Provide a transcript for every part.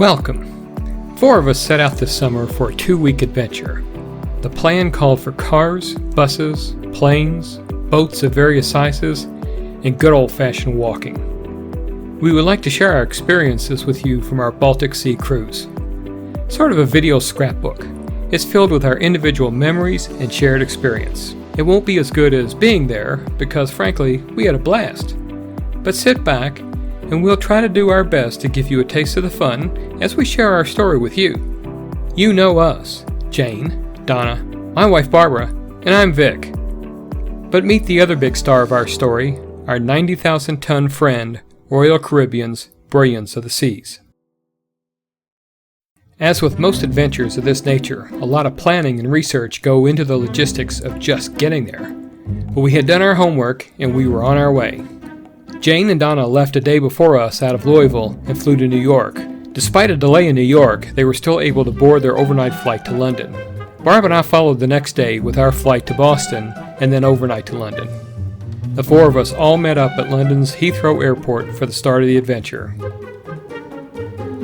Welcome! 4 of us set out this summer for a 2-week adventure. The plan called for cars, buses, planes, boats of various sizes, and good old-fashioned walking. We would like to share our experiences with you from our Baltic Sea Cruise. Sort of a video scrapbook. It's filled with our individual memories and shared experience. It won't be as good as being there because, frankly, we had a blast. But sit back and we'll try to do our best to give you a taste of the fun as we share our story with you. You know us, Jane, Donna, my wife Barbara, and I'm Vic. But meet the other big star of our story, our 90,000-ton friend, Royal Caribbean's Brilliance of the Seas. As with most adventures of this nature, a lot of planning and research go into the logistics of just getting there. But we had done our homework and we were on our way. Jane and Donna left a day before us out of Louisville and flew to New York. Despite a delay in New York, they were still able to board their overnight flight to London. Barb and I followed the next day with our flight to Boston and then overnight to London. The 4 of us all met up at London's Heathrow Airport for the start of the adventure.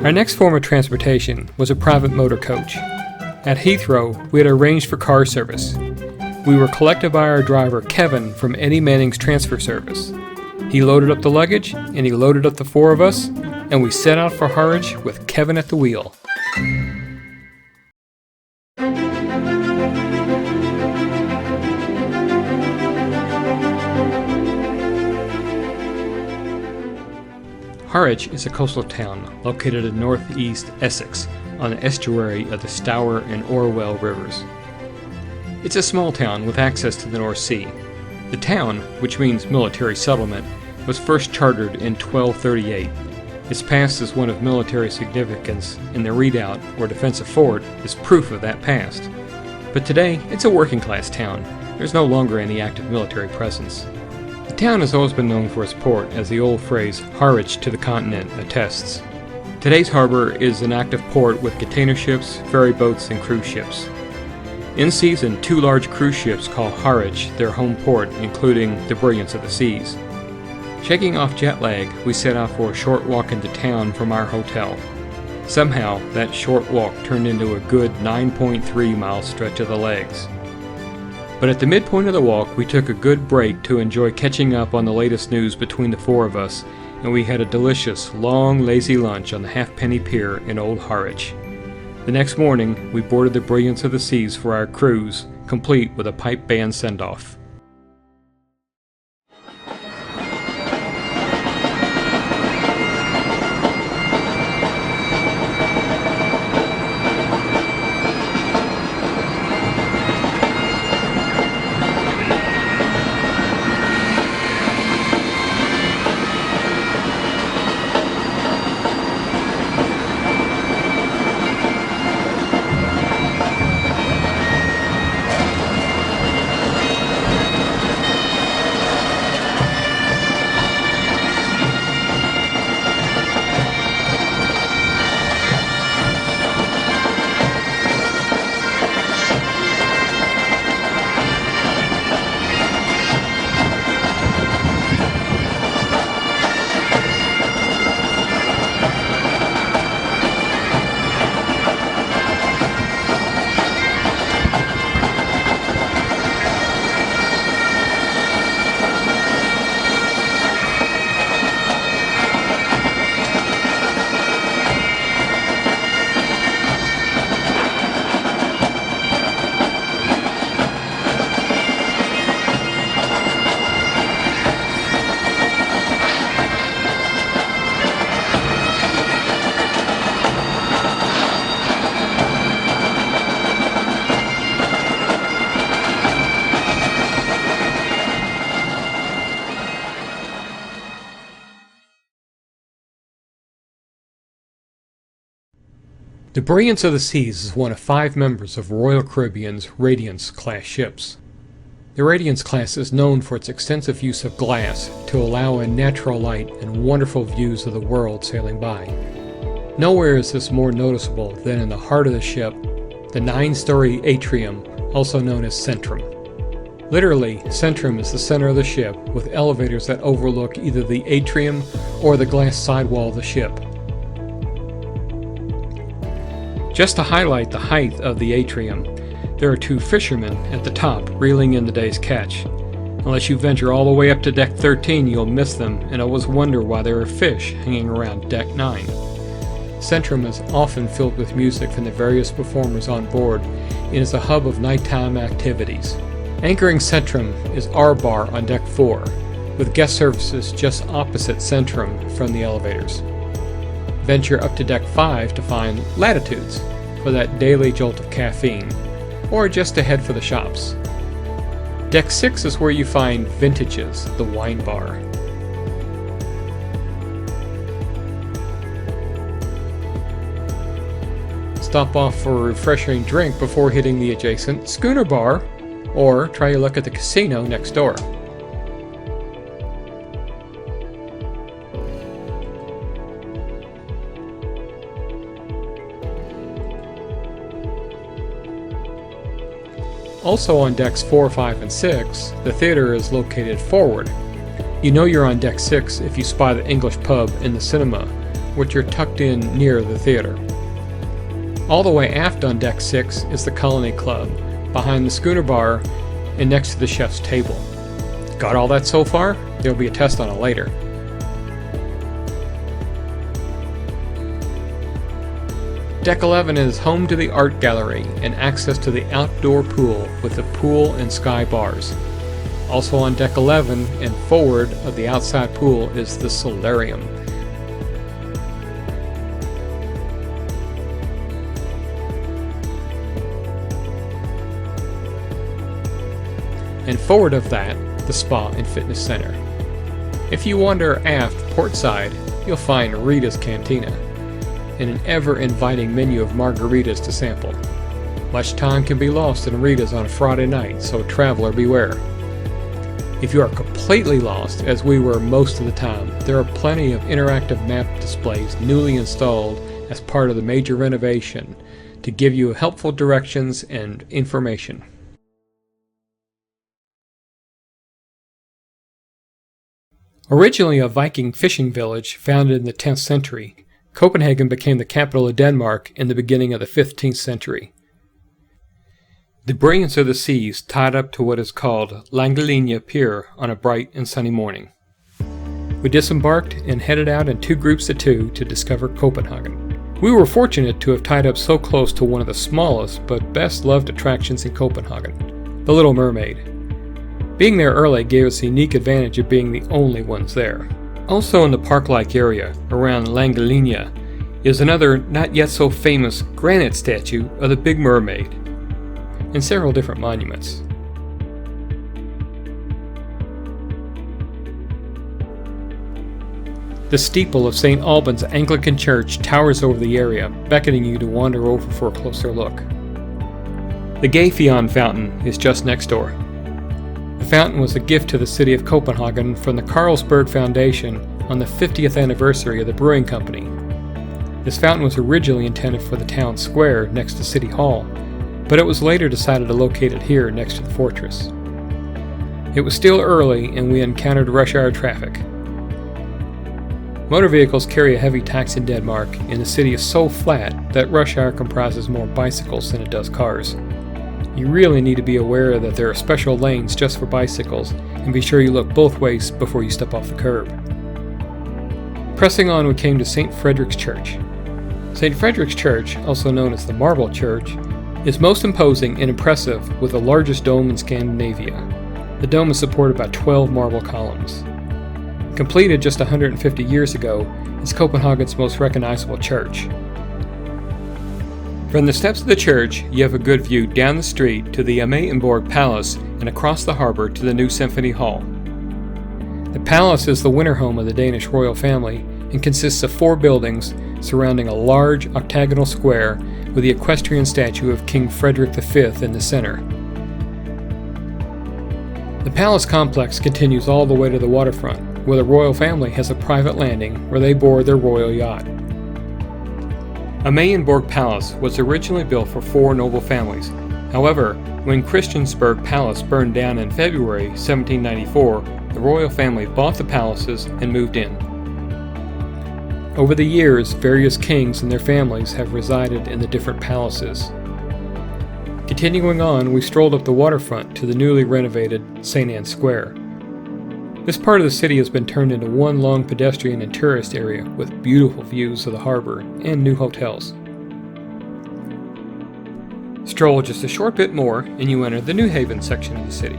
Our next form of transportation was a private motor coach. At Heathrow, we had arranged for car service. We were collected by our driver, Kevin, from Eddie Manning's transfer service. He loaded up the luggage, and he loaded up the 4 of us, and we set out for Harwich with Kevin at the wheel. Harwich is a coastal town located in northeast Essex on the estuary of the Stour and Orwell rivers. It's a small town with access to the North Sea. The town, which means military settlement, was first chartered in 1238. Its past is one of military significance, and the redoubt, or defensive fort, is proof of that past. But today, it's a working-class town. There's no longer any active military presence. The town has always been known for its port, as the old phrase, Harwich to the continent, attests. Today's harbor is an active port with container ships, ferry boats, and cruise ships. In season, 2 large cruise ships call Harwich their home port, including the Brilliance of the Seas. Shaking off jet lag, we set out for a short walk into town from our hotel. Somehow, that short walk turned into a good 9.3-mile stretch of the legs. But at the midpoint of the walk, we took a good break to enjoy catching up on the latest news between the 4 of us, and we had a delicious, long, lazy lunch on the Halfpenny Pier in Old Harwich. The next morning, we boarded the Brilliance of the Seas for our cruise, complete with a pipe band send-off. The Brilliance of the Seas is one of 5 members of Royal Caribbean's Radiance-class ships. The Radiance-class is known for its extensive use of glass to allow in natural light and wonderful views of the world sailing by. Nowhere is this more noticeable than in the heart of the ship, the 9-story atrium, also known as Centrum. Literally, Centrum is the center of the ship, with elevators that overlook either the atrium or the glass sidewall of the ship. Just to highlight the height of the atrium, there are two fishermen at the top reeling in the day's catch. Unless you venture all the way up to deck 13, you'll miss them and always wonder why there are fish hanging around deck 9. Centrum is often filled with music from the various performers on board and is a hub of nighttime activities. Anchoring Centrum is our bar on deck 4, with guest services just opposite Centrum from the elevators. Venture up to deck 5 to find Latitudes for that daily jolt of caffeine, or just to head for the shops. Deck 6 is where you find Vintages, the wine bar. Stop off for a refreshing drink before hitting the adjacent Schooner Bar, or try your luck at the casino next door. Also on decks 4, 5, and 6, the theater is located forward. You know you're on deck 6 if you spy the English pub and the cinema, which are tucked in near the theater. All the way aft on deck 6 is the Colony Club, behind the Schooner Bar and next to the chef's table. Got all that so far? There'll be a test on it later. Deck 11 is home to the art gallery and access to the outdoor pool with the pool and sky bars. Also on deck 11 and forward of the outside pool is the solarium. And forward of that, the spa and fitness center. If you wander aft portside, you'll find Rita's Cantina and an ever-inviting menu of margaritas to sample. Much time can be lost in Rita's on a Friday night, so traveler beware. If you are completely lost, as we were most of the time, there are plenty of interactive map displays newly installed as part of the major renovation to give you helpful directions and information. Originally a Viking fishing village founded in the 10th century, Copenhagen became the capital of Denmark in the beginning of the 15th century. The brilliance of the seas tied up to what is called Langelinie Pier on a bright and sunny morning. We disembarked and headed out in 2 groups of 2 to discover Copenhagen. We were fortunate to have tied up so close to one of the smallest but best loved attractions in Copenhagen, the Little Mermaid. Being there early gave us a unique advantage of being the only ones there. Also in the park-like area around Langelinie is another not yet so famous granite statue of the Big Mermaid and several different monuments. The steeple of St. Albans Anglican Church towers over the area, beckoning you to wander over for a closer look. The Gayfion Fountain is just next door. The fountain was a gift to the city of Copenhagen from the Carlsberg Foundation on the 50th anniversary of the brewing company. This fountain was originally intended for the town square next to City Hall, but it was later decided to locate it here next to the fortress. It was still early and we encountered rush hour traffic. Motor vehicles carry a heavy tax in Denmark, and the city is so flat that rush hour comprises more bicycles than it does cars. You really need to be aware that there are special lanes just for bicycles, and be sure you look both ways before you step off the curb. Pressing on, we came to St. Frederick's Church. St. Frederick's Church, also known as the Marble Church, is most imposing and impressive with the largest dome in Scandinavia. The dome is supported by 12 marble columns. Completed just 150 years ago, it's Copenhagen's most recognizable church. From the steps of the church, you have a good view down the street to the Amalienborg Palace and across the harbor to the new Symphony Hall. The palace is the winter home of the Danish royal family and consists of 4 buildings surrounding a large octagonal square with the equestrian statue of King Frederick V in the center. The palace complex continues all the way to the waterfront, where the royal family has a private landing where they board their royal yacht. Amalienborg Palace was originally built for 4 noble families. However, when Christiansborg Palace burned down in February 1794, the royal family bought the palaces and moved in. Over the years, various kings and their families have resided in the different palaces. Continuing on, we strolled up the waterfront to the newly renovated St. Anne's Square. This part of the city has been turned into one long pedestrian and tourist area with beautiful views of the harbor and new hotels. Stroll just a short bit more and you enter the New Haven section of the city.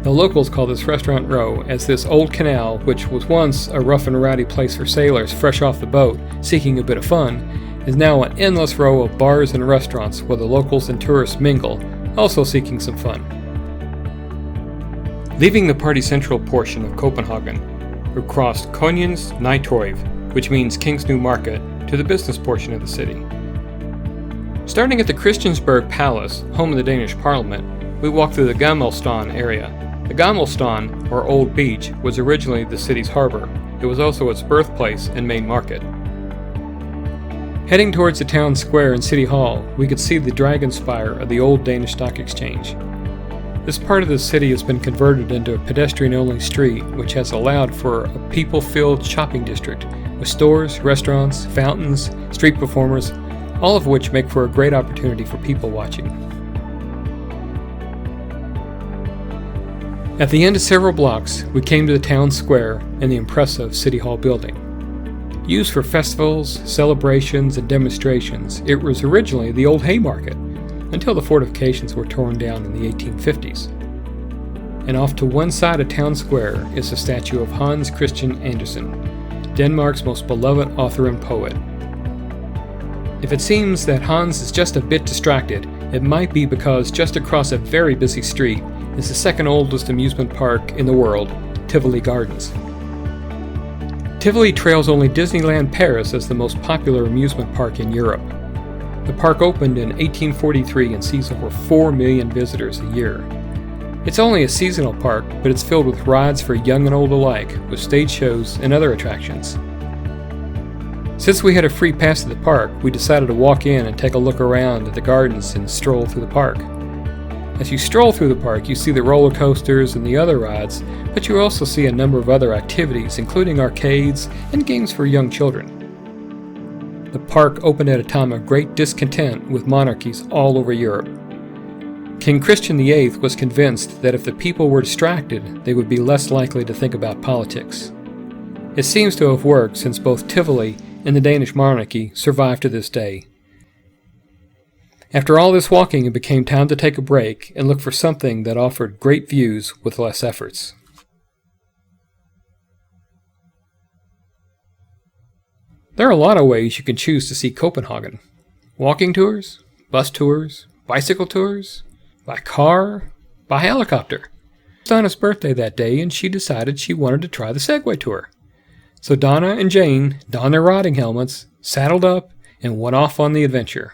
The locals call this Restaurant Row, as this old canal, which was once a rough and rowdy place for sailors fresh off the boat seeking a bit of fun, is now an endless row of bars and restaurants where the locals and tourists mingle, also seeking some fun. Leaving the party central portion of Copenhagen, we crossed Kongens Nytorv, which means King's New Market, to the business portion of the city. Starting at the Christiansborg Palace, home of the Danish Parliament, we walked through the Gammelstad area. The Gammelstad, or Old Beach, was originally the city's harbor. It was also its birthplace and main market. Heading towards the town square and City Hall, we could see the dragon spire of the old Danish Stock Exchange. This part of the city has been converted into a pedestrian-only street, which has allowed for a people-filled shopping district with stores, restaurants, fountains, street performers, all of which make for a great opportunity for people watching. At the end of several blocks, we came to the town square and the impressive City Hall building. Used for festivals, celebrations, and demonstrations, it was originally the old Haymarket, until the fortifications were torn down in the 1850s. And off to one side of town square is the statue of Hans Christian Andersen, Denmark's most beloved author and poet. If it seems that Hans is just a bit distracted, it might be because just across a very busy street is the second oldest amusement park in the world, Tivoli Gardens. Tivoli trails only Disneyland Paris as the most popular amusement park in Europe. The park opened in 1843 and sees over 4 million visitors a year. It's only a seasonal park, but it's filled with rides for young and old alike, with stage shows and other attractions. Since we had a free pass to the park, we decided to walk in and take a look around at the gardens and stroll through the park. As you stroll through the park, you see the roller coasters and the other rides, but you also see a number of other activities, including arcades and games for young children. The park opened at a time of great discontent with monarchies all over Europe. King Christian VIII was convinced that if the people were distracted, they would be less likely to think about politics. It seems to have worked, since both Tivoli and the Danish monarchy survive to this day. After all this walking, it became time to take a break and look for something that offered great views with less efforts. There are a lot of ways you can choose to see Copenhagen. Walking tours, bus tours, bicycle tours, by car, by helicopter. It was Donna's birthday that day and she decided she wanted to try the Segway tour. So Donna and Jane donned their riding helmets, saddled up, and went off on the adventure.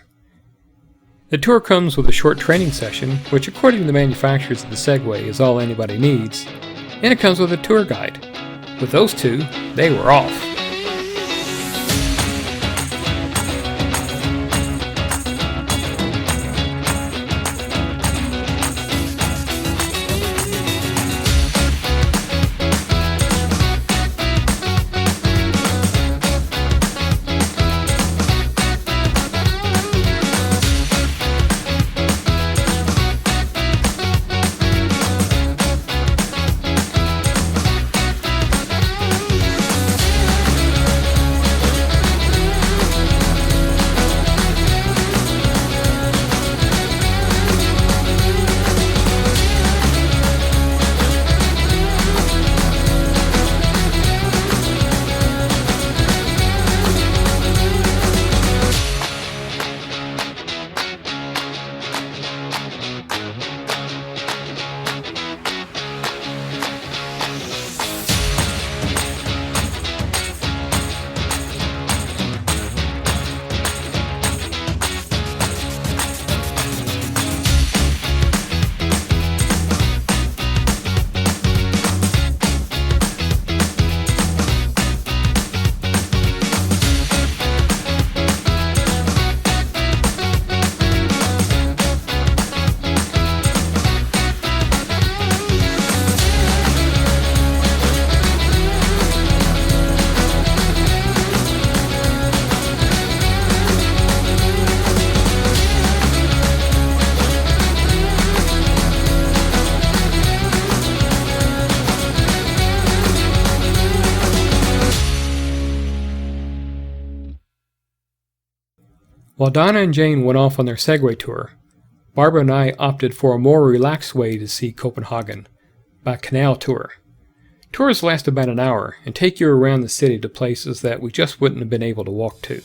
The tour comes with a short training session, which according to the manufacturers of the Segway is all anybody needs, and it comes with a tour guide. With those two, they were off. While Donna and Jane went off on their Segway tour, Barbara and I opted for a more relaxed way to see Copenhagen, by canal tour. Tours last about an hour and take you around the city to places that we just wouldn't have been able to walk to.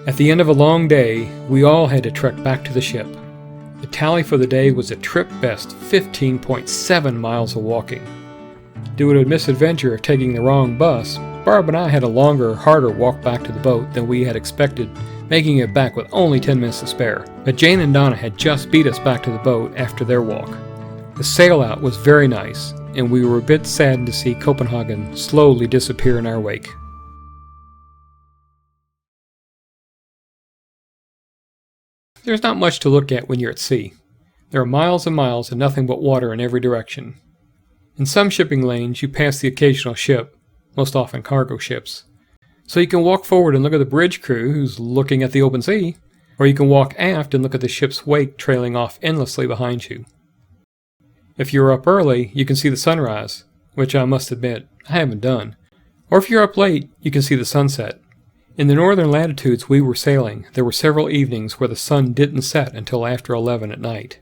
At the end of a long day, we all had to trek back to the ship. The tally for the day was a trip best 15.7 miles of walking. Due to a misadventure of taking the wrong bus, Barb and I had a longer, harder walk back to the boat than we had expected, making it back with only 10 minutes to spare. But Jane and Donna had just beat us back to the boat after their walk. The sail out was very nice, and we were a bit saddened to see Copenhagen slowly disappear in our wake. There's not much to look at when you're at sea. There are miles and miles of nothing but water in every direction. In some shipping lanes, you pass the occasional ship, most often cargo ships. So you can walk forward and look at the bridge crew who's looking at the open sea, or you can walk aft and look at the ship's wake trailing off endlessly behind you. If you're up early, you can see the sunrise, which I must admit, I haven't done. Or if you're up late, you can see the sunset. In the northern latitudes we were sailing, there were several evenings where the sun didn't set until after 11 at night.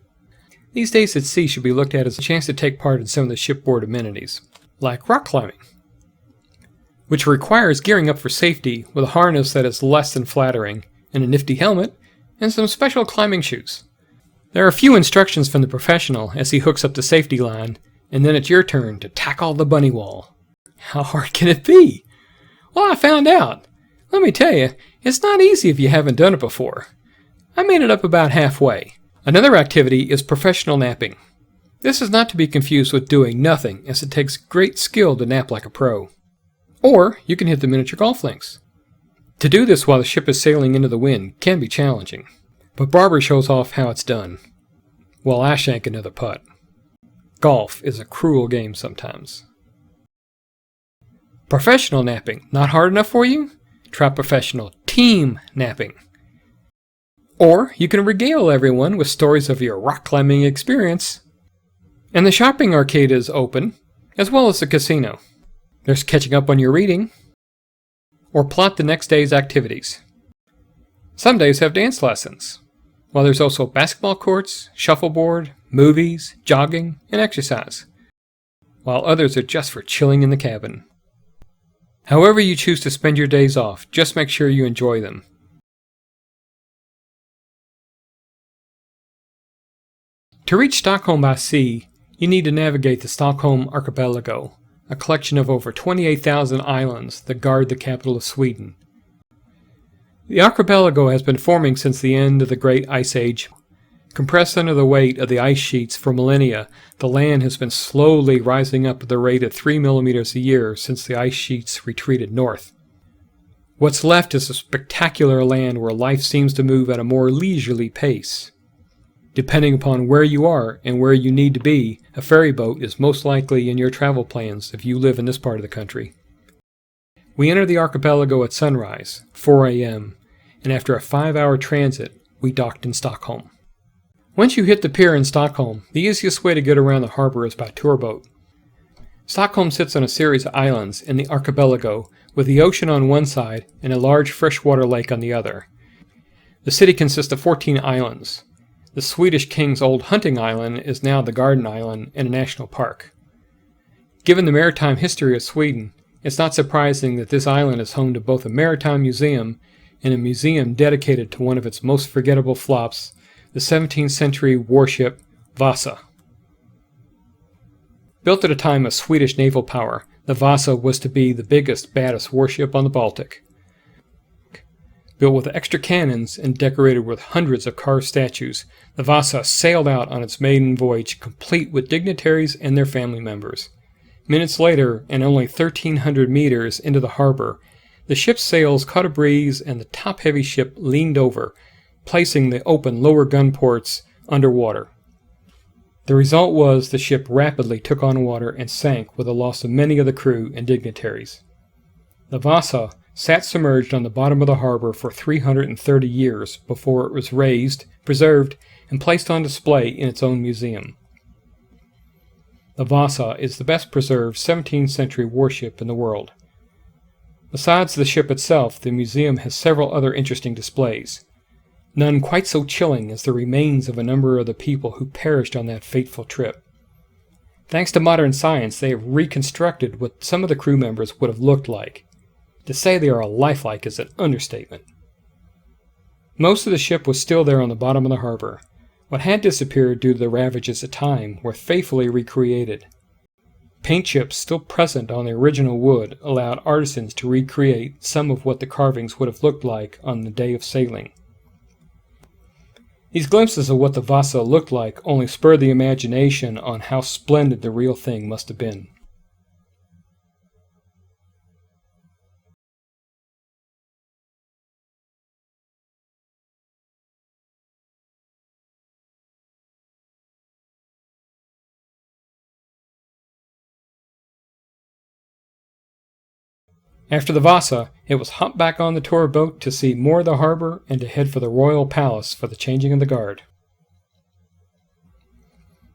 These days at sea should be looked at as a chance to take part in some of the shipboard amenities, like rock climbing, which requires gearing up for safety with a harness that is less than flattering, and a nifty helmet, and some special climbing shoes. There are a few instructions from the professional as he hooks up the safety line, and then it's your turn to tackle the bunny wall. How hard can it be? Well, I found out. Let me tell you, it's not easy if you haven't done it before. I made it up about halfway. Another activity is professional napping. This is not to be confused with doing nothing, as it takes great skill to nap like a pro. Or you can hit the miniature golf links. To do this while the ship is sailing into the wind can be challenging, but Barbara shows off how it's done, while I shank another putt. Golf is a cruel game sometimes. Professional napping, not hard enough for you? Try professional team napping. Or you can regale everyone with stories of your rock climbing experience. And the shopping arcade is open, as well as the casino. There's catching up on your reading. Or plot the next day's activities. Some days have dance lessons, while there's also basketball courts, shuffleboard, movies, jogging, and exercise, while others are just for chilling in the cabin. However you choose to spend your days off, just make sure you enjoy them. To reach Stockholm by sea, you need to navigate the Stockholm Archipelago, a collection of over 28,000 islands that guard the capital of Sweden. The archipelago has been forming since the end of the Great Ice Age. Compressed under the weight of the ice sheets for millennia, the land has been slowly rising up at the rate of 3 millimeters a year since the ice sheets retreated north. What's left is a spectacular land where life seems to move at a more leisurely pace. Depending upon where you are and where you need to be, a ferry boat is most likely in your travel plans if you live in this part of the country. We entered the archipelago at sunrise, 4 a.m., and after a 5-hour transit, we docked in Stockholm. Once you hit the pier in Stockholm, the easiest way to get around the harbor is by tour boat. Stockholm sits on a series of islands in the archipelago with the ocean on one side and a large freshwater lake on the other. The city consists of 14 islands. The Swedish king's old hunting island is now the Garden Island in a national park. Given the maritime history of Sweden, it's not surprising that this island is home to both a maritime museum and a museum dedicated to one of its most forgettable flops, the 17th century warship Vasa. Built at a time of Swedish naval power, the Vasa was to be the biggest, baddest warship on the Baltic. Built with extra cannons and decorated with hundreds of carved statues, the Vasa sailed out on its maiden voyage complete with dignitaries and their family members. Minutes later, and only 1,300 meters into the harbor, the ship's sails caught a breeze and the top-heavy ship leaned over, placing the open lower gun ports underwater. The result was the ship rapidly took on water and sank with the loss of many of the crew and dignitaries. The Vasa sat submerged on the bottom of the harbor for 330 years before it was raised, preserved, and placed on display in its own museum. The Vasa is the best preserved 17th century warship in the world. Besides the ship itself, the museum has several other interesting displays. None quite so chilling as the remains of a number of the people who perished on that fateful trip. Thanks to modern science, they have reconstructed what some of the crew members would have looked like. To say they are lifelike is an understatement. Most of the ship was still there on the bottom of the harbor. What had disappeared due to the ravages of time were faithfully recreated. Paint chips still present on the original wood allowed artisans to recreate some of what the carvings would have looked like on the day of sailing. These glimpses of what the Vasa looked like only spurred the imagination on how splendid the real thing must have been. After the Vasa, it was hop back on the tour boat to see more of the harbor and to head for the Royal Palace for the changing of the guard.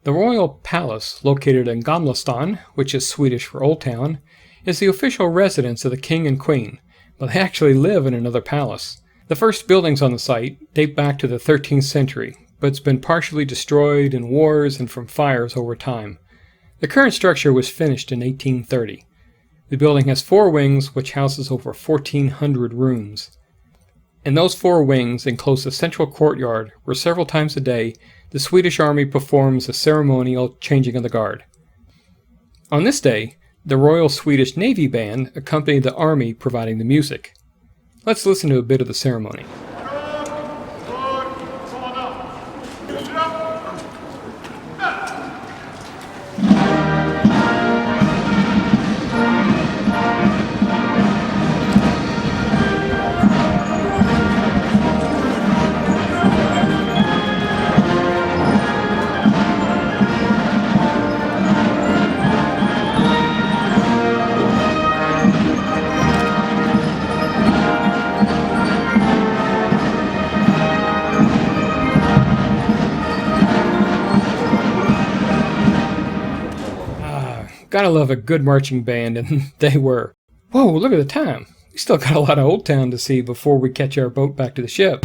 The Royal Palace, located in Gamlestan, which is Swedish for Old Town, is the official residence of the King and Queen, but they actually live in another palace. The first buildings on the site date back to the 13th century, but it's been partially destroyed in wars and from fires over time. The current structure was finished in 1830. The building has 4 wings, which houses over 1,400 rooms. In those 4 wings enclose a central courtyard where several times a day the Swedish Army performs a ceremonial changing of the guard. On this day, the Royal Swedish Navy Band accompanied the Army providing the music. Let's listen to a bit of the ceremony. Gotta love a good marching band, and they were. Whoa, look at the time. We still got a lot of Old Town to see before we catch our boat back to the ship.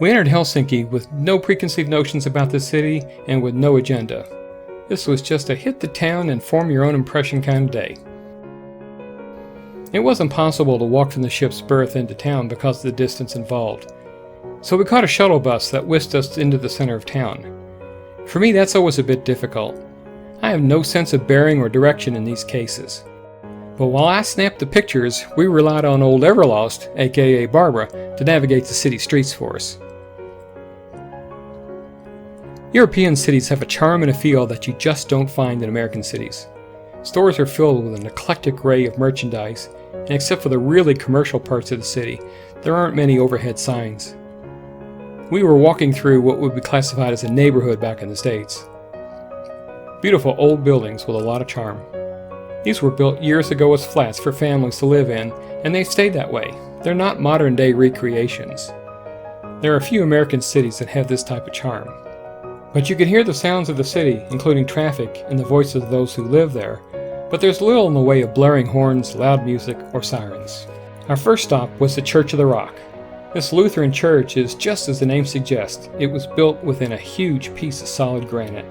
We entered Helsinki with no preconceived notions about the city and with no agenda. This was just a hit the town and form your own impression kind of day. It wasn't possible to walk from the ship's berth into town because of the distance involved, so we caught a shuttle bus that whisked us into the center of town. For me, that's always a bit difficult. I have no sense of bearing or direction in these cases. But while I snapped the pictures, we relied on old Everlost, aka Barbara, to navigate the city streets for us. European cities have a charm and a feel that you just don't find in American cities. Stores are filled with an eclectic array of merchandise, and except for the really commercial parts of the city, there aren't many overhead signs. We were walking through what would be classified as a neighborhood back in the States. Beautiful old buildings with a lot of charm. These were built years ago as flats for families to live in, and they've stayed that way. They're not modern-day recreations. There are a few American cities that have this type of charm. But you can hear the sounds of the city, including traffic and the voices of those who live there, but there's little in the way of blaring horns, loud music, or sirens. Our first stop was the Church of the Rock. This Lutheran church is just as the name suggests. It was built within a huge piece of solid granite.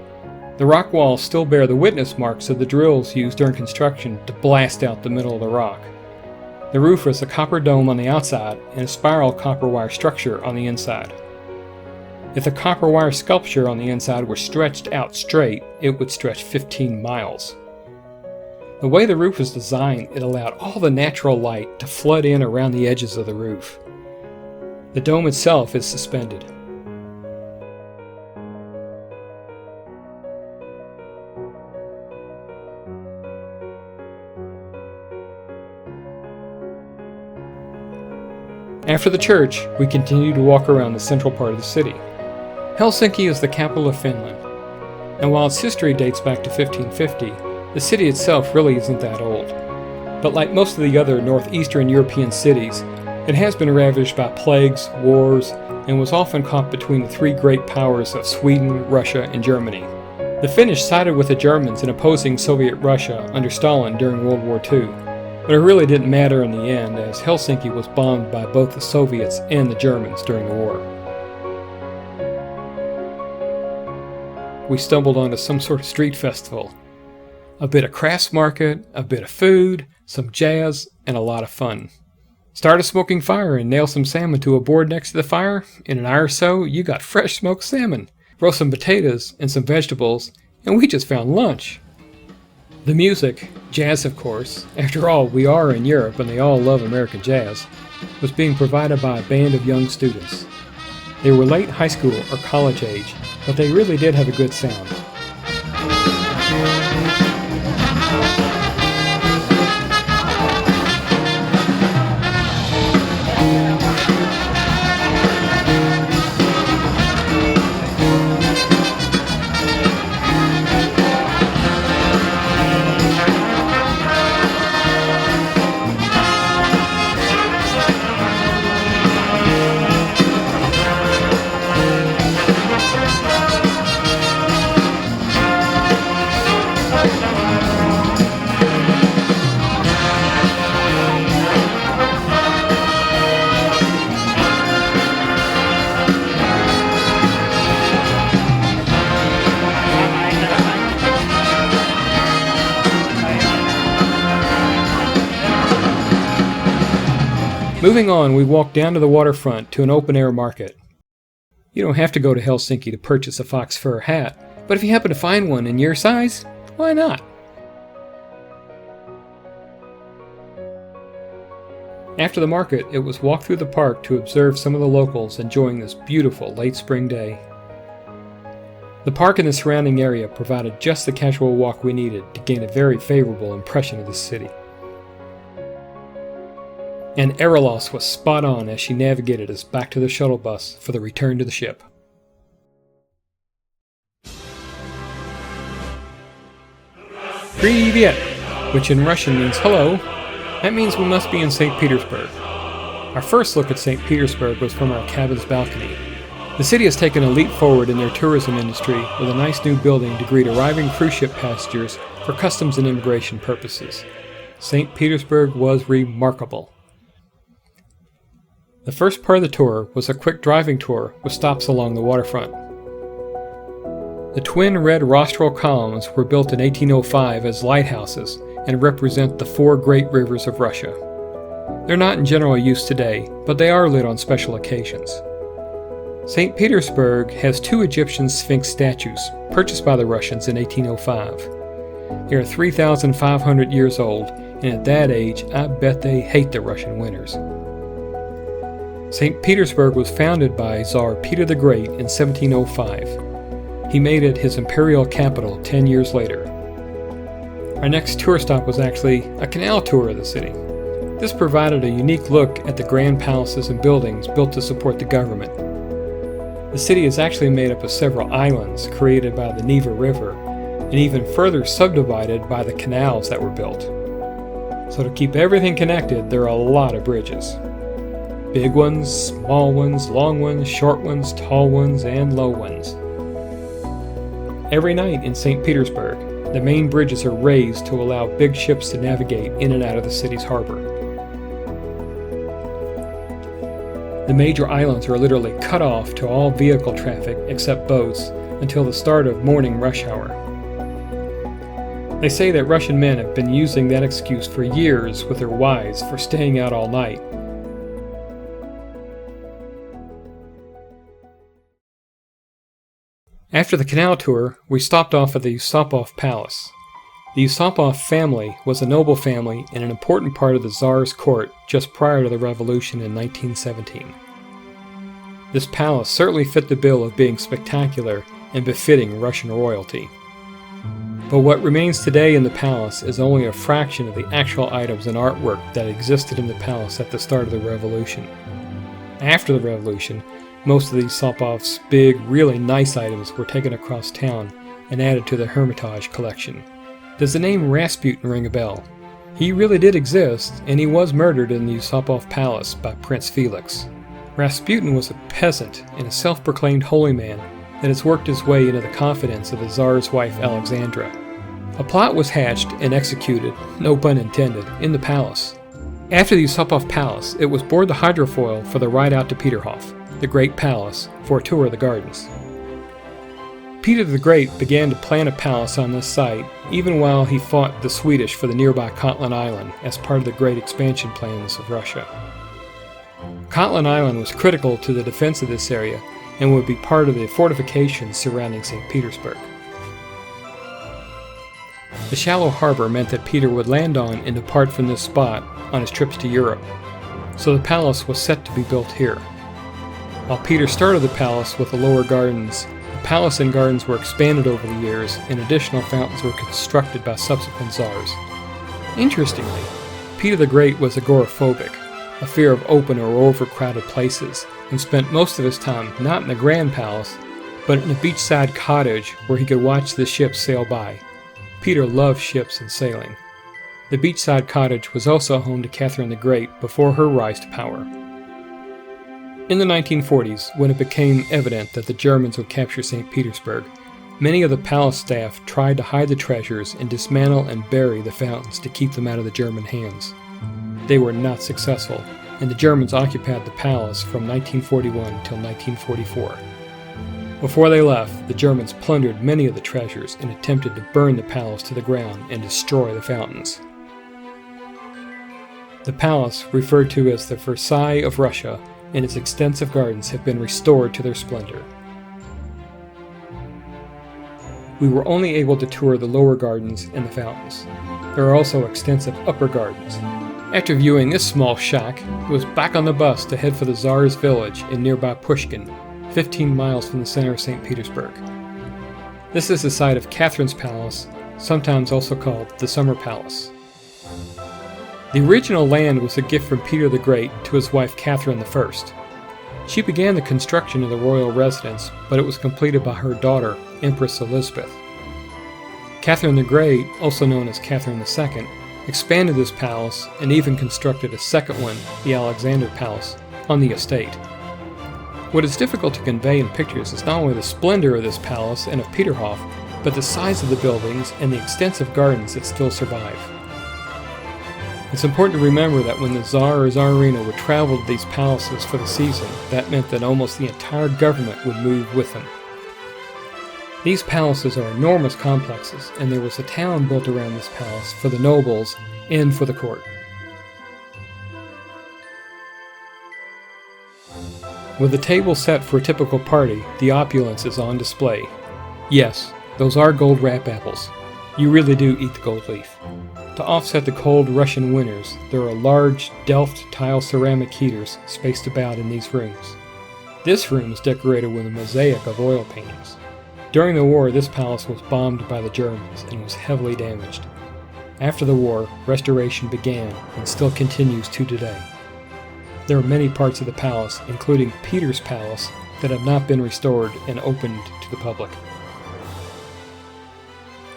The rock walls still bear the witness marks of the drills used during construction to blast out the middle of the rock. The roof was a copper dome on the outside and a spiral copper wire structure on the inside. If the copper wire sculpture on the inside were stretched out straight, it would stretch 15 miles. The way the roof was designed, it allowed all the natural light to flood in around the edges of the roof. The dome itself is suspended. After the church, we continued to walk around the central part of the city. Helsinki is the capital of Finland, and while its history dates back to 1550, the city itself really isn't that old. But like most of the other northeastern European cities, it has been ravaged by plagues, wars, and was often caught between the three great powers of Sweden, Russia, and Germany. The Finnish sided with the Germans in opposing Soviet Russia under Stalin during World War II, but it really didn't matter in the end, as Helsinki was bombed by both the Soviets and the Germans during the war. We stumbled onto some sort of street festival. A bit of crafts market, a bit of food, some jazz, and a lot of fun. Start a smoking fire and nail some salmon to a board next to the fire. In an hour or so, you got fresh smoked salmon. Roast some potatoes and some vegetables, and we just found lunch. The music, jazz of course, after all, we are in Europe and they all love American jazz, was being provided by a band of young students. They were late high school or college age, but they really did have a good sound. Moving on, we walked down to the waterfront to an open-air market. You don't have to go to Helsinki to purchase a fox fur hat, but if you happen to find one in your size, why not? After the market, it was walk through the park to observe some of the locals enjoying this beautiful late spring day. The park and the surrounding area provided just the casual walk we needed to gain a very favorable impression of the city. And Erelos was spot on as she navigated us back to the shuttle bus for the return to the ship. Privyet, which in Russian means hello. That means we must be in St. Petersburg. Our first look at St. Petersburg was from our cabin's balcony. The city has taken a leap forward in their tourism industry with a nice new building to greet arriving cruise ship passengers for customs and immigration purposes. St. Petersburg was remarkable. The first part of the tour was a quick driving tour with stops along the waterfront. The twin red rostral columns were built in 1805 as lighthouses and represent the four great rivers of Russia. They're not in general use today, but they are lit on special occasions. St. Petersburg has two Egyptian Sphinx statues purchased by the Russians in 1805. They are 3,500 years old, and at that age, I bet they hate the Russian winters. St. Petersburg was founded by Tsar Peter the Great in 1705. He made it his imperial capital 10 years later. Our next tour stop was actually a canal tour of the city. This provided a unique look at the grand palaces and buildings built to support the government. The city is actually made up of several islands created by the Neva River, and even further subdivided by the canals that were built. So to keep everything connected, there are a lot of bridges. Big ones, small ones, long ones, short ones, tall ones, and low ones. Every night in St. Petersburg, the main bridges are raised to allow big ships to navigate in and out of the city's harbor. The major islands are literally cut off to all vehicle traffic except boats until the start of morning rush hour. They say that Russian men have been using that excuse for years with their wives for staying out all night. After the canal tour, we stopped off at the Yusupov Palace. The Yusupov family was a noble family and an important part of the Tsar's court just prior to the revolution in 1917. This palace certainly fit the bill of being spectacular and befitting Russian royalty. But what remains today in the palace is only a fraction of the actual items and artwork that existed in the palace at the start of the revolution. After the revolution, most of these Yusupov's big, really nice items were taken across town and added to the Hermitage collection. Does the name Rasputin ring a bell? He really did exist, and he was murdered in the Yusupov Palace by Prince Felix. Rasputin was a peasant and a self-proclaimed holy man that has worked his way into the confidence of the Tsar's wife Alexandra. A plot was hatched and executed, no pun intended, in the palace. After the Yusupov Palace, it was board the hydrofoil for the ride out to Peterhof, the Great Palace, for a tour of the gardens. Peter the Great began to plan a palace on this site even while he fought the Swedish for the nearby Kotlin Island as part of the great expansion plans of Russia. Kotlin Island was critical to the defense of this area and would be part of the fortifications surrounding St. Petersburg. The shallow harbor meant that Peter would land on and depart from this spot on his trips to Europe, so the palace was set to be built here. While Peter started the palace with the lower gardens, the palace and gardens were expanded over the years and additional fountains were constructed by subsequent czars. Interestingly, Peter the Great was agoraphobic, a fear of open or overcrowded places, and spent most of his time not in the Grand Palace, but in a beachside cottage where he could watch the ships sail by. Peter loved ships and sailing. The beachside cottage was also home to Catherine the Great before her rise to power. In the 1940s, when it became evident that the Germans would capture St. Petersburg, many of the palace staff tried to hide the treasures and dismantle and bury the fountains to keep them out of the German hands. They were not successful, and the Germans occupied the palace from 1941 till 1944. Before they left, the Germans plundered many of the treasures and attempted to burn the palace to the ground and destroy the fountains. The palace, referred to as the Versailles of Russia, and its extensive gardens have been restored to their splendor. We were only able to tour the lower gardens and the fountains. There are also extensive upper gardens. After viewing this small shack, it was back on the bus to head for the Tsar's village in nearby Pushkin, 15 miles from the center of St. Petersburg. This is the site of Catherine's Palace, sometimes also called the Summer Palace. The original land was a gift from Peter the Great to his wife Catherine I. She began the construction of the royal residence, but it was completed by her daughter, Empress Elizabeth. Catherine the Great, also known as Catherine II, expanded this palace and even constructed a second one, the Alexander Palace, on the estate. What is difficult to convey in pictures is not only the splendor of this palace and of Peterhof, but the size of the buildings and the extensive gardens that still survive. It's important to remember that when the Tsar or Tsarina would travel to these palaces for the season, that meant that almost the entire government would move with them. These palaces are enormous complexes, and there was a town built around this palace for the nobles and for the court. With the table set for a typical party, the opulence is on display. Yes, those are gold wrap apples. You really do eat the gold leaf. To offset the cold Russian winters, there are large Delft tile ceramic heaters spaced about in these rooms. This room is decorated with a mosaic of oil paintings. During the war, this palace was bombed by the Germans and was heavily damaged. After the war, restoration began and still continues to today. There are many parts of the palace, including Peter's Palace, that have not been restored and opened to the public.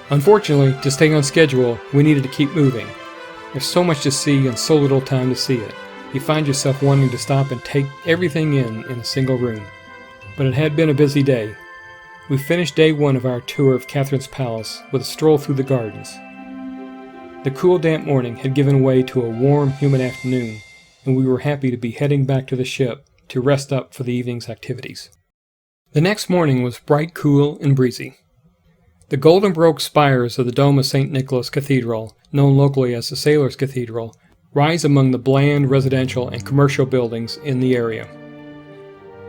Unfortunately, to stay on schedule, we needed to keep moving. There's so much to see and so little time to see it. You find yourself wanting to stop and take everything in a single room. But it had been a busy day. We finished day one of our tour of Catherine's Palace with a stroll through the gardens. The cool, damp morning had given way to a warm, humid afternoon, and we were happy to be heading back to the ship to rest up for the evening's activities. The next morning was bright, cool, and breezy. The golden baroque spires of the dome of St. Nicholas Cathedral, known locally as the Sailors' Cathedral, rise among the bland residential and commercial buildings in the area.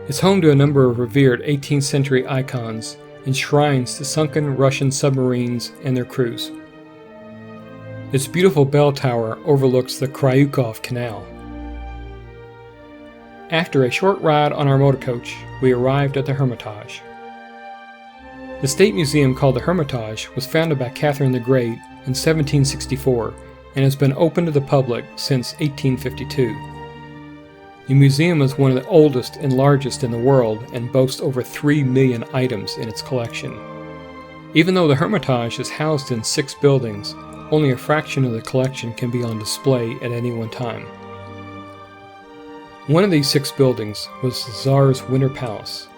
It's home to a number of revered 18th century icons and shrines to sunken Russian submarines and their crews. Its beautiful bell tower overlooks the Kryukov Canal. After a short ride on our motorcoach, we arrived at the Hermitage. The State Museum called the Hermitage was founded by Catherine the Great in 1764 and has been open to the public since 1852. The museum is one of the oldest and largest in the world and boasts over 3 million items in its collection. Even though the Hermitage is housed in 6 buildings, only a fraction of the collection can be on display at any one time. One of these 6 buildings was the Tsar's Winter Palace.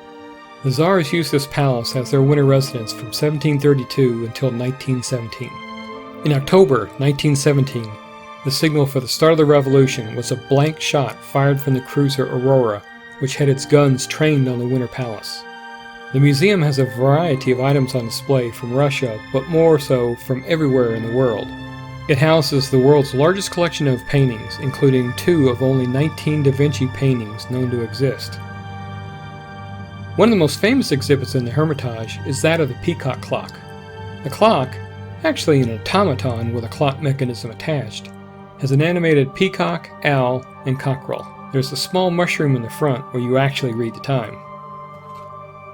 The Tsars used this palace as their winter residence from 1732 until 1917. In October 1917, the signal for the start of the revolution was a blank shot fired from the cruiser Aurora, which had its guns trained on the Winter Palace. The museum has a variety of items on display from Russia, but more so from everywhere in the world. It houses the world's largest collection of paintings, including 2 of only 19 Da Vinci paintings known to exist. One of the most famous exhibits in the Hermitage is that of the peacock clock. The clock, actually an automaton with a clock mechanism attached, has an animated peacock, owl, and cockerel. There's a small mushroom in the front where you actually read the time.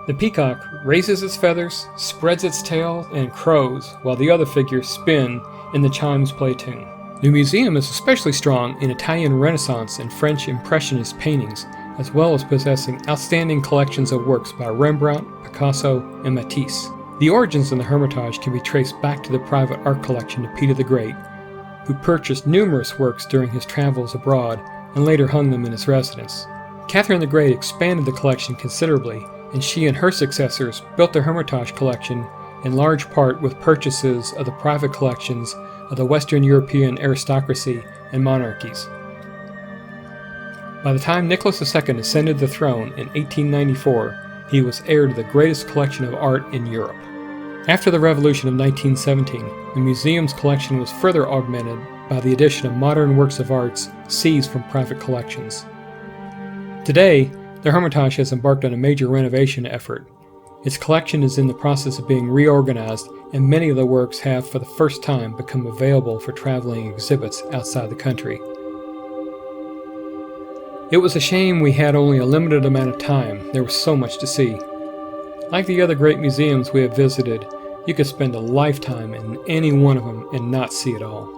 The peacock raises its feathers, spreads its tail, and crows, while the other figures spin and the chimes play tune. The museum is especially strong in Italian Renaissance and French Impressionist paintings, as well as possessing outstanding collections of works by Rembrandt, Picasso, and Matisse. The origins of the Hermitage can be traced back to the private art collection of Peter the Great, who purchased numerous works during his travels abroad and later hung them in his residence. Catherine the Great expanded the collection considerably, and she and her successors built the Hermitage collection in large part with purchases of the private collections of the Western European aristocracy and monarchies. By the time Nicholas II ascended the throne in 1894, he was heir to the greatest collection of art in Europe. After the Revolution of 1917, the museum's collection was further augmented by the addition of modern works of arts seized from private collections. Today, the Hermitage has embarked on a major renovation effort. Its collection is in the process of being reorganized, and many of the works have for the first time become available for traveling exhibits outside the country. It was a shame we had only a limited amount of time. There was so much to see. Like the other great museums we have visited, you could spend a lifetime in any one of them and not see it all.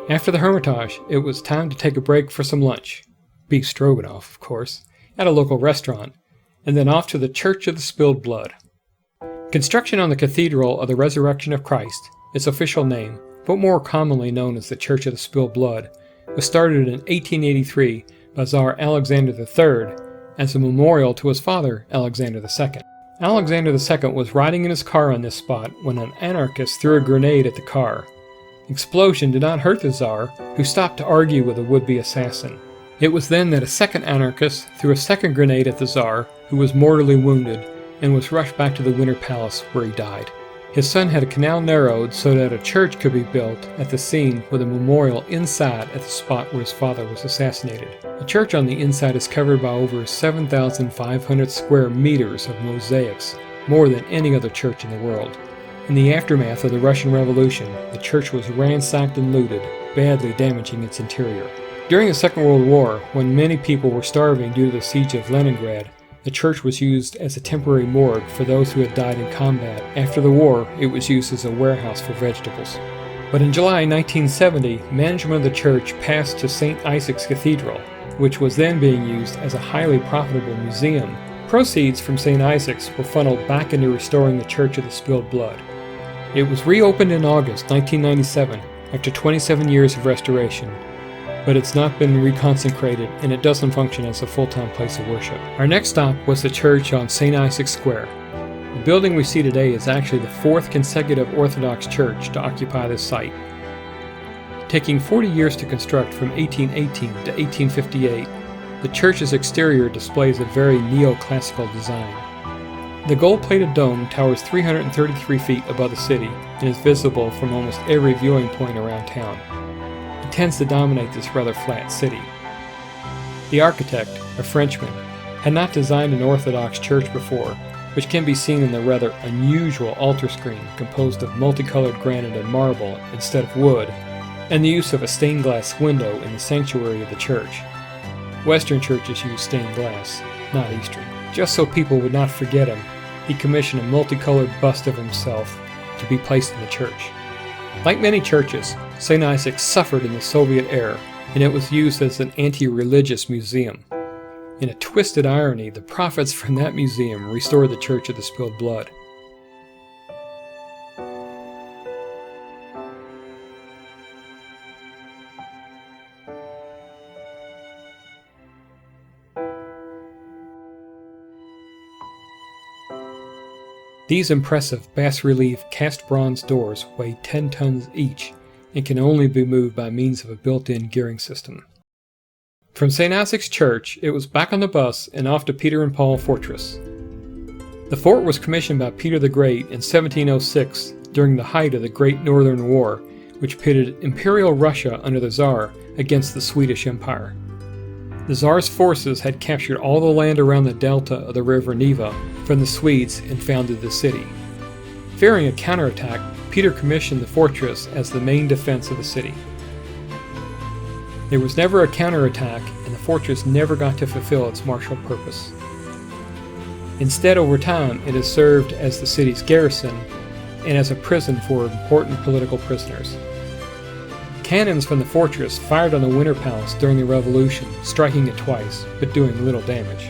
After the Hermitage, it was time to take a break for some lunch. Beef stroganoff, of course, at a local restaurant, and then off to the Church of the Spilled Blood. Construction on the Cathedral of the Resurrection of Christ, its official name, but more commonly known as the Church of the Spilled Blood, was started in 1883 by Tsar Alexander III as a memorial to his father, Alexander II. Alexander II was riding in his car on this spot when an anarchist threw a grenade at the car. The explosion did not hurt the Tsar, who stopped to argue with a would-be assassin. It was then that a second anarchist threw a second grenade at the Tsar, who was mortally wounded, and was rushed back to the Winter Palace, where he died. His son had a canal narrowed so that a church could be built at the scene with a memorial inside at the spot where his father was assassinated. The church on the inside is covered by over 7,500 square meters of mosaics, more than any other church in the world. In the aftermath of the Russian Revolution, the church was ransacked and looted, badly damaging its interior. During the Second World War, when many people were starving due to the siege of Leningrad, the church was used as a temporary morgue for those who had died in combat. After the war, it was used as a warehouse for vegetables. But in July 1970, management of the church passed to St. Isaac's Cathedral, which was then being used as a highly profitable museum. Proceeds from St. Isaac's were funneled back into restoring the Church of the Spilled Blood. It was reopened in August 1997 after 27 years of restoration, but it's not been reconsecrated and it doesn't function as a full-time place of worship. Our next stop was the church on St. Isaac's Square. The building we see today is actually the fourth consecutive Orthodox church to occupy this site. Taking 40 years to construct from 1818 to 1858, the church's exterior displays a very neoclassical design. The gold-plated dome towers 333 feet above the city and is visible from almost every viewing point around town. It tends to dominate this rather flat city. The architect, a Frenchman, had not designed an Orthodox church before, which can be seen in the rather unusual altar screen composed of multicolored granite and marble instead of wood, and the use of a stained glass window in the sanctuary of the church. Western churches use stained glass, not Eastern. Just so people would not forget him, he commissioned a multicolored bust of himself to be placed in the church. Like many churches, St. Isaac's suffered in the Soviet era, and it was used as an anti-religious museum. In a twisted irony, the profits from that museum restored the Church of the Spilled Blood. These impressive bas-relief cast bronze doors weigh 10 tons each and can only be moved by means of a built-in gearing system. From St. Isaac's Church, it was back on the bus and off to Peter and Paul Fortress. The fort was commissioned by Peter the Great in 1706 during the height of the Great Northern War, which pitted Imperial Russia under the Tsar against the Swedish Empire. The Tsar's forces had captured all the land around the delta of the river Neva from the Swedes and founded the city. Fearing a counterattack, Peter commissioned the fortress as the main defense of the city. There was never a counterattack, and the fortress never got to fulfill its martial purpose. Instead, over time, it has served as the city's garrison and as a prison for important political prisoners. Cannons from the fortress fired on the Winter Palace during the Revolution, striking it twice, but doing little damage.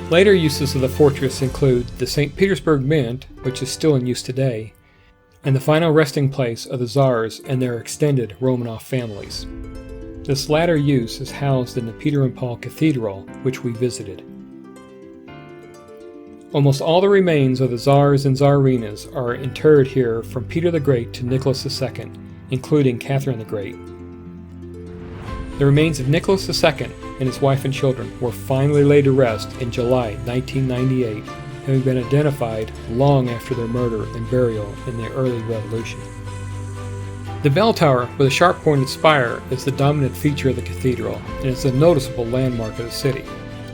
Later uses of the fortress include the St. Petersburg Mint, which is still in use today, and the final resting place of the Tsars and their extended Romanov families. This latter use is housed in the Peter and Paul Cathedral, which we visited. Almost all the remains of the Tsars and Tsarinas are interred here from Peter the Great to Nicholas II, including Catherine the Great. The remains of Nicholas II and his wife and children were finally laid to rest in July 1998, having been identified long after their murder and burial in the early Revolution. The bell tower with a sharp-pointed spire is the dominant feature of the cathedral and is a noticeable landmark of the city.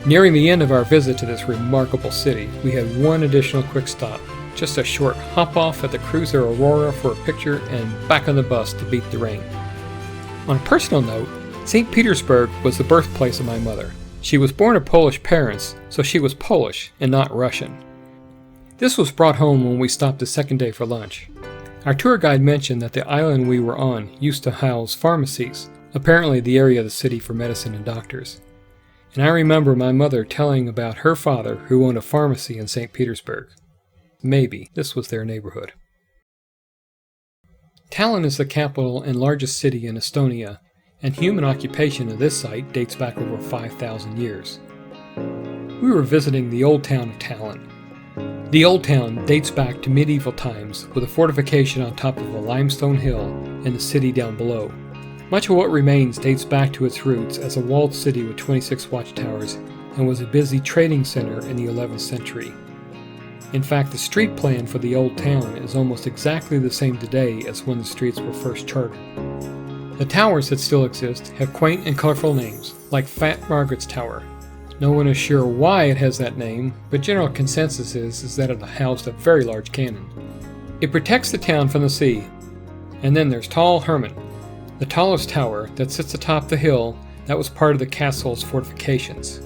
Nearing the end of our visit to this remarkable city, we had one additional quick stop, just a short hop-off at the cruiser Aurora for a picture and back on the bus to beat the rain. On a personal note, St. Petersburg was the birthplace of my mother. She was born of Polish parents, so she was Polish and not Russian. This was brought home when we stopped the second day for lunch. Our tour guide mentioned that the island we were on used to house pharmacies, apparently the area of the city for medicine and doctors. and I remember my mother telling about her father who owned a pharmacy in St. Petersburg. Maybe this was their neighborhood. Tallinn is the capital and largest city in Estonia, and human occupation of this site dates back over 5,000 years. We were visiting the old town of Tallinn. The old town dates back to medieval times with a fortification on top of a limestone hill and the city down below. Much of what remains dates back to its roots as a walled city with 26 watchtowers and was a busy trading center in the 11th century. In fact, the street plan for the old town is almost exactly the same today as when the streets were first charted. The towers that still exist have quaint and colorful names, like Fat Margaret's Tower. No one is sure why it has that name, but general consensus is that it housed a very large cannon. It protects the town from the sea. And then there's Tall Herman, the tallest tower that sits atop the hill that was part of the castle's fortifications.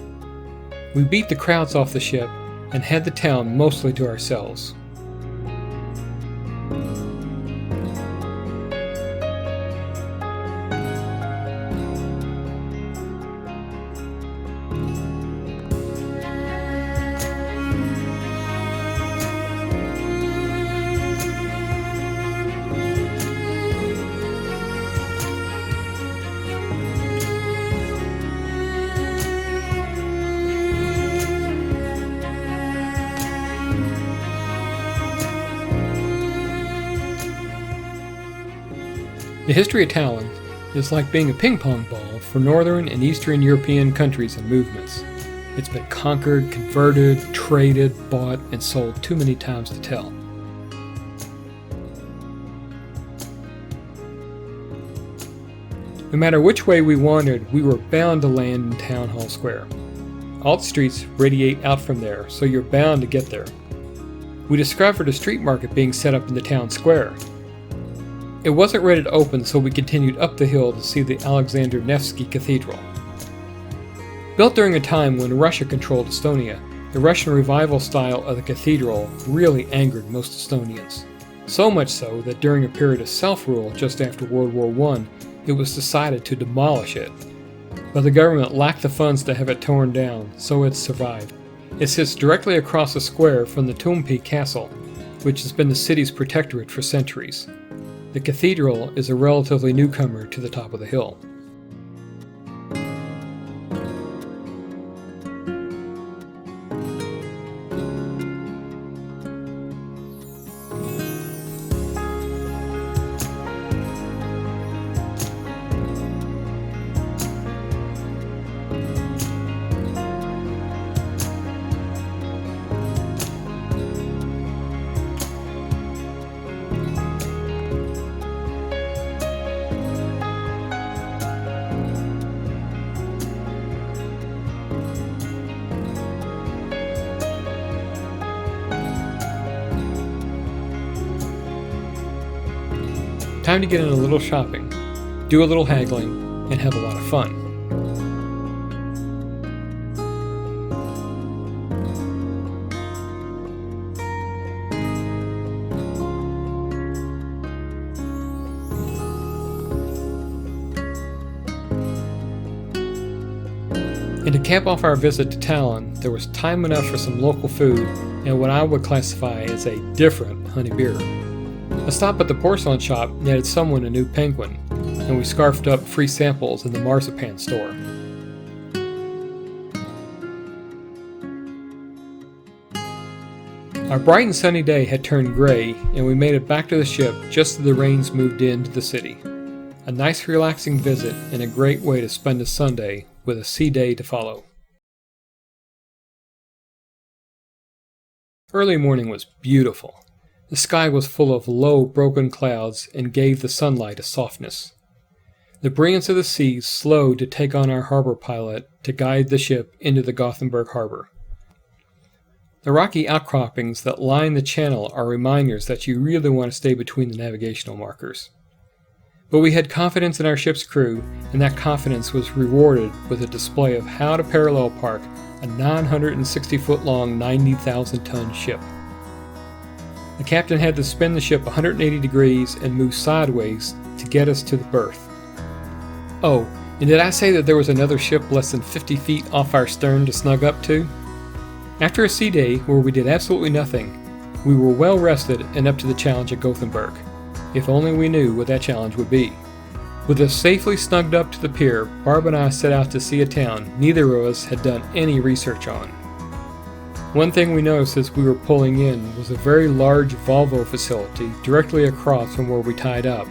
We beat the crowds off the ship and had the town mostly to ourselves. The history of Tallinn is like being a ping pong ball for Northern and Eastern European countries and movements. It's been conquered, converted, traded, bought, and sold too many times to tell. No matter which way we wandered, we were bound to land in Town Hall Square. All the streets radiate out from there, so you're bound to get there. We discovered a street market being set up in the town square. It wasn't ready to open, so we continued up the hill to see the Alexander Nevsky Cathedral. Built during a time when Russia controlled Estonia, the Russian revival style of the cathedral really angered most Estonians. So much so that during a period of self-rule just after World War I, it was decided to demolish it. But the government lacked the funds to have it torn down, so it survived. It sits directly across the square from the Tumpi Castle, which has been the city's protectorate for centuries. The cathedral is a relatively newcomer to the top of the hill. Time to get in a little shopping, do a little haggling, and have a lot of fun. And to cap off our visit to Tallinn, there was time enough for some local food and what I would classify as a different honey beer. A stop at the porcelain shop netted someone a new penguin, and we scarfed up free samples in the marzipan store. Our bright and sunny day had turned gray, and we made it back to the ship just as the rains moved into the city. A nice relaxing visit and a great way to spend a Sunday with a sea day to follow. Early morning was beautiful. The sky was full of low, broken clouds and gave the sunlight a softness. The brilliance of the sea slowed to take on our harbor pilot to guide the ship into the Gothenburg harbor. The rocky outcroppings that line the channel are reminders that you really want to stay between the navigational markers. But we had confidence in our ship's crew, and that confidence was rewarded with a display of how to parallel park a 960-foot-long, 90,000-ton ship. The captain had to spin the ship 180 degrees and move sideways to get us to the berth. Oh, And did I say that there was another ship less than 50 feet off our stern to snug up to? After a sea day where we did absolutely nothing, we were well rested and up to the challenge at Gothenburg. If only we knew what that challenge would be. With us safely snugged up to the pier, Barb and I set out to see a town neither of us had done any research on. One thing we noticed as we were pulling in was a very large Volvo facility directly across from where we tied up.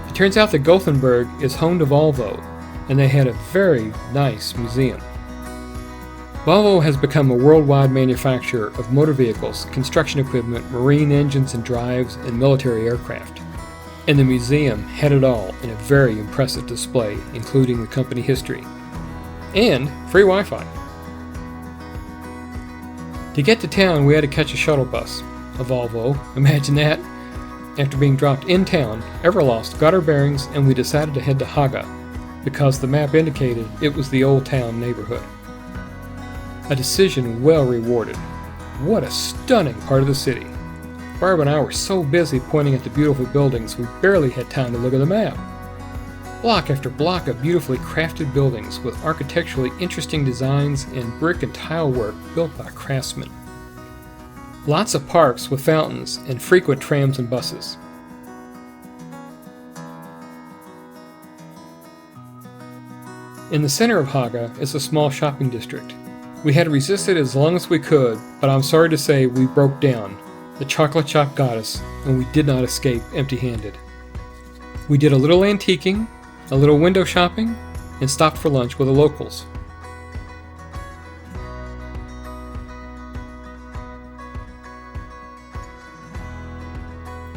It turns out that Gothenburg is home to Volvo, and they had a very nice museum. Volvo has become a worldwide manufacturer of motor vehicles, construction equipment, marine engines and drives, and military aircraft. And the museum had it all in a very impressive display, including the company history. And free Wi-Fi. To get to town, we had to catch a shuttle bus. A Volvo, imagine that. After being dropped in town, Everlost got our bearings and we decided to head to Haga, because the map indicated it was the Old Town neighborhood. A decision well rewarded. What a stunning part of the city. Barb and I were so busy pointing at the beautiful buildings we barely had time to look at the map. Block after block of beautifully crafted buildings with architecturally interesting designs and brick and tile work built by craftsmen. Lots of parks with fountains and frequent trams and buses. In the center of Haga is a small shopping district. We had resisted as long as we could, but I'm sorry to say we broke down. The chocolate shop got us, and we did not escape empty-handed. We did a little antiquing, a little window shopping, and stopped for lunch with the locals.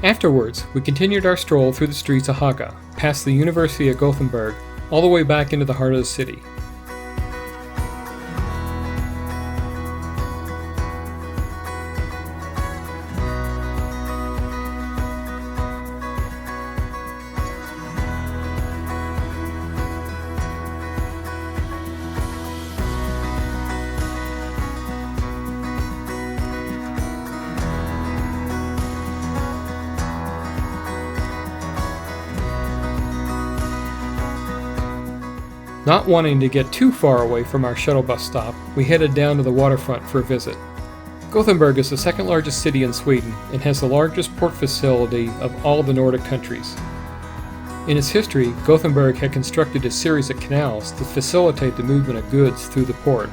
Afterwards, we continued our stroll through the streets of Haga, past the University of Gothenburg, all the way back into the heart of the city. Not wanting to get too far away from our shuttle bus stop, we headed down to the waterfront for a visit. Gothenburg is the second largest city in Sweden and has the largest port facility of all the Nordic countries. In its history, Gothenburg had constructed a series of canals to facilitate the movement of goods through the port,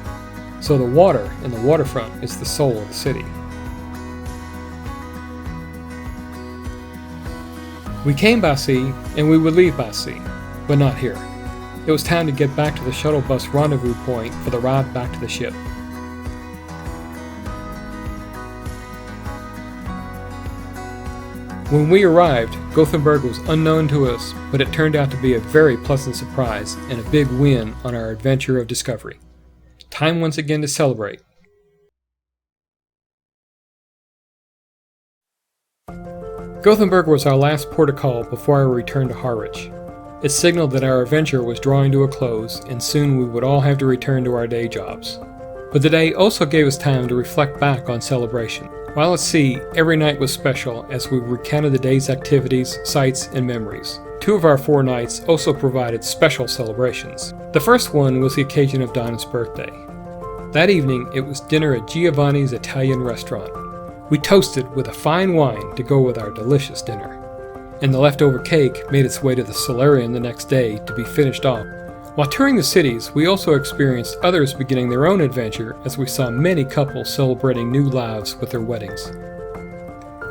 so the water in the waterfront is the soul of the city. We came by sea and we would leave by sea, but not here. It was time to get back to the shuttle bus rendezvous point for the ride back to the ship. When we arrived, Gothenburg was unknown to us, but it turned out to be a very pleasant surprise and a big win on our adventure of discovery. Time once again to celebrate. Gothenburg was our last port of call before our return to Harwich. It signaled that our adventure was drawing to a close and soon we would all have to return to our day jobs. But the day also gave us time to reflect back on celebration. While at sea, every night was special as we recounted the day's activities, sights, and memories. 2 of our 4 nights also provided special celebrations. The first one was the occasion of Donna's birthday. That evening, it was dinner at Giovanni's Italian restaurant. We toasted with a fine wine to go with our delicious dinner. And the leftover cake made its way to the solarium the next day to be finished off. While touring the cities, we also experienced others beginning their own adventure as we saw many couples celebrating new lives with their weddings.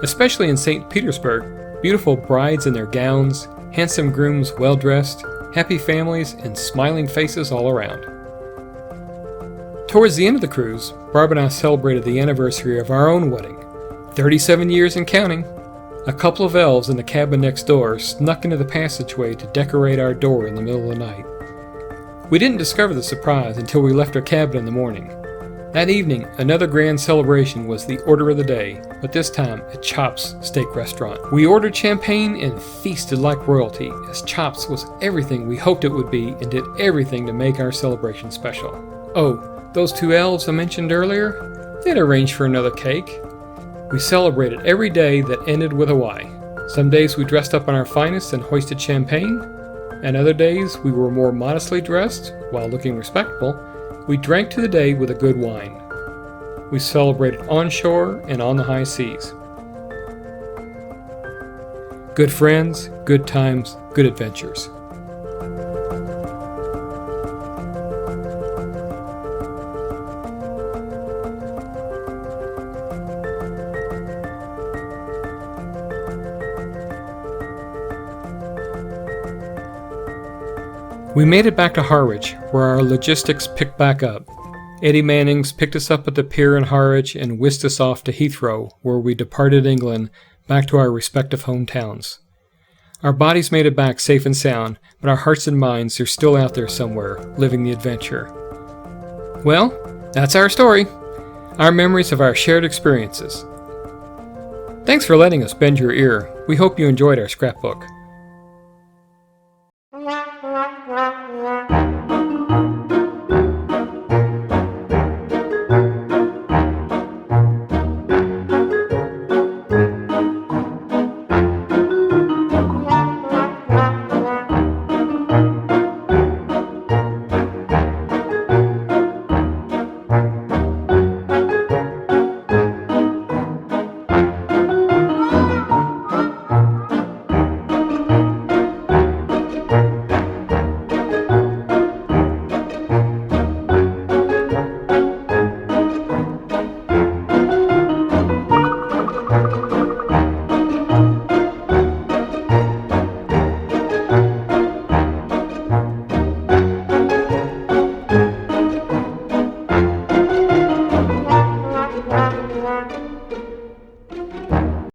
Especially in St. Petersburg, beautiful brides in their gowns, handsome grooms well dressed, happy families, and smiling faces all around. Towards the end of the cruise, Barb and I celebrated the anniversary of our own wedding. 37 years and counting. A couple of elves in the cabin next door snuck into the passageway to decorate our door in the middle of the night. We didn't discover the surprise until we left our cabin in the morning. That evening, another grand celebration was the order of the day, but this time at Chops Steak Restaurant. We ordered champagne and feasted like royalty, as Chops was everything we hoped it would be and did everything to make our celebration special. Oh, those 2 elves I mentioned earlier? They'd arranged for another cake. We celebrated every day that ended with a Y. Some days we dressed up in our finest and hoisted champagne. and other days we were more modestly dressed, while looking respectable, we drank to the day with a good wine. We celebrated on shore and on the high seas. Good friends, good times, good adventures. We made it back to Harwich, where our logistics picked back up. Eddie Mannings picked us up at the pier in Harwich and whisked us off to Heathrow, where we departed England back to our respective hometowns. Our bodies made it back safe and sound, but our hearts and minds are still out there somewhere, living the adventure. Well, that's our story. Our memories of our shared experiences. Thanks for letting us bend your ear. We hope you enjoyed our scrapbook.